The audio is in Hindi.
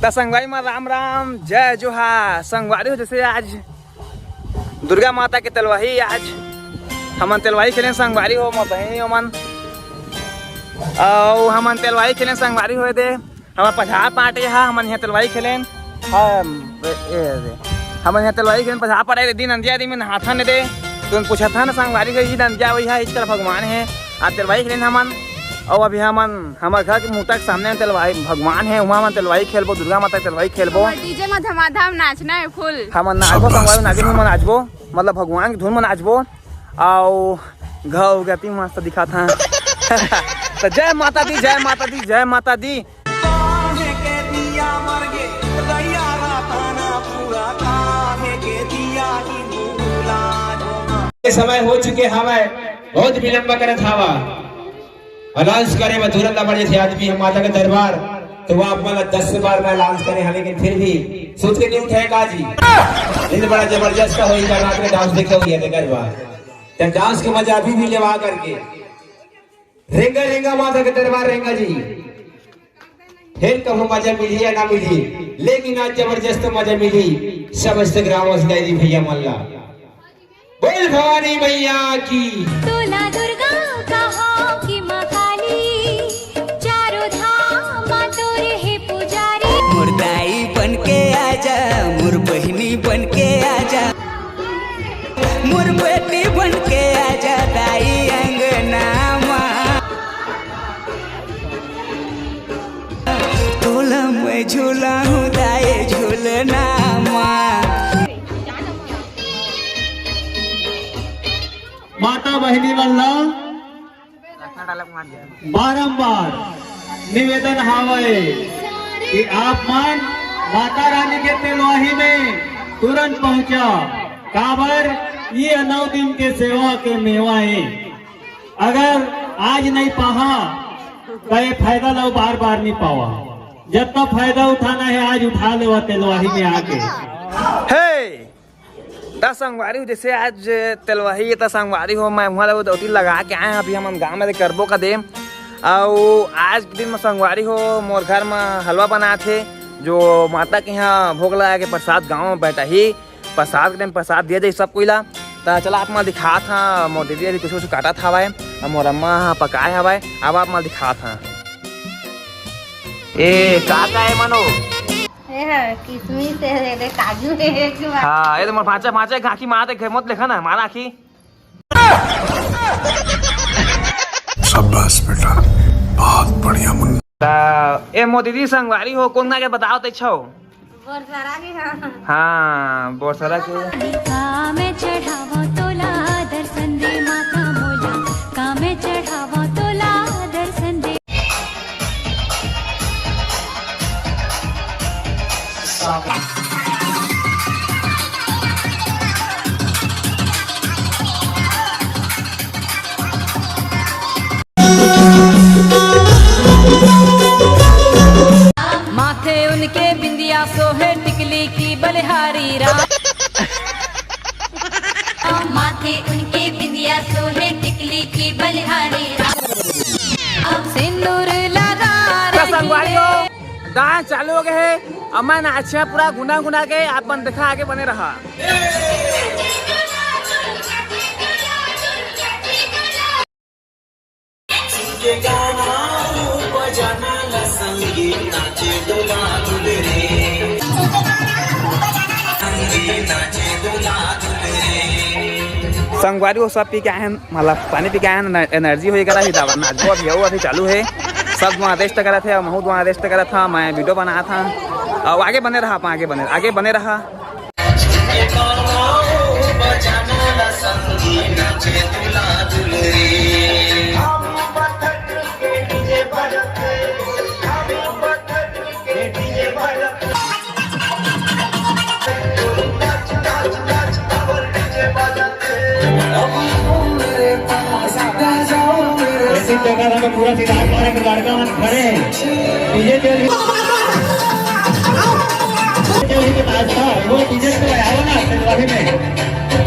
तो संगवारी माँ राम राम जय जोहार। संगवारी हो जैसे आज दुर्गा माता के तलवाही आज हमन तलवाही खेलें संगवारी हो बहनी हमन और हमन तलवाही खेलें संगवारी हो दे हमार पझा पाटे यहाँ हमन यहाँ तलवाही खेलें हमन यहाँ तलवाही खेलें पझा पाटे दिन अंधिया दिन में नहाथा ने दे तो पूछा था ना संगवारी के ही अंधिया वही है इसका भगवान है आज तलवाही खेलें हमन और अभी हमन हमारे घर के मुँह तक सामने में तलवाही भगवान है वहाँ मन तलवाही खेलबो दुर्गा माता तलवाही खेलबो डीजे में धमाधम नाचना है फुल हमन नाचबो संगवारी नाचे में नाचबो मतलब भगवान की धुन में नाचबो और घाव गति मस्त दिखा था तो जय माता दी जय माता दी जय माता दी। समय हो चुके हमें बहुत विलंब करत हवा अनाउंस करे में तुरंत बढ़ थे आज भी हम माता के दरबार तो वो आप वाला 10 बार में अनाउंस करे हैं लेकिन फिर भी सोच के नहीं उठेगा जी दिन बड़ा जबरदस्त हो रात में डांस देखे हुए थे गरबा तब डांस के मजा अभी भी लेवा करके रेंगा रेंगा माता के दरबार रेंगा जी फिर कभी मजा मिली या ना मिली लेकिन आज जबरदस्त मजा मिली समस्त ग्रामों से दी भैया मल्ला बोल भवानी मैया की तुला दुर्गा कहो कि मां काली चारों धाम तोरे है पुजारी मुर्दाई बन के आजा मुर बहनी बन के आजा मुर बेटी बन के आजा दाई अंगना माँ तोला मैं झूला हूँ दाए झूलना माँ। माता बहनी वल्ला बारंबार निवेदन हावे कि आप मान माता रानी के तलवाही में तुरंत पहुंचा काबर ये 9 दिन के सेवा के मेवा है अगर आज नहीं पाहा तो ये फायदा लो बार बार नहीं पावा जब तक फायदा उठाना है आज उठा लो तलवाही में आके हे संगवारी हो जैसे आज तलवाही संगवारी हो मैं वहाँ दौती लगा के आए अभी हम गाँव में करबो का दे और आज के दिन में संगवारी हो मोर घर में हलवा बनाए थे जो माता के यहाँ भोग लगा के प्रसाद गाँव में बैठा ही प्रसाद के टाइम प्रसाद दिया जाए सब कोई ला तो चला आप मैं दिखा था मोर दीदी अभी कुछ काटा था हवाए और मोर अम्मा पकाए हवाए अब आप मैं दिखा था ए काका है मनो किशमिश है काजू है हाँ ये तो मोर भाचा भाचा घाकी मार दे मत लेखा ना मारा आखी शाबाश बेटा बहुत बढ़िया मुन्ना ए मो दीदी संगवारी हो कौन ना के बताओ तो छो बोरसरा के हाँ बोरसरा के कामे चढ़ावा तोला दर्शन दे माता मोला कामे चढ़ावा तोला दर्शन दे माथे उनके बिंदिया सोहे टिकली की बलिहारी माथे उनके बिंदिया सोहे टिकली की बलिहारी सिंदूर लगा संगवारी हो डांस चालू हो गए है अब मैं अच्छा पूरा गुना गुना के आप बन देखा आगे बने रहा संगवारी वो सब पी के आए मतलब पानी पी के आए एनर्जी हो गया नाचबो अभी हो अभी चालू है सब वहाँ रेस्ट करा थे महूद वहाँ रेस्ट करा था मैं वीडियो बनाया था और आगे बने रहा आगे बने रहा पूरा लड़का मन खड़े डीजे वो डीजे तो आया ना में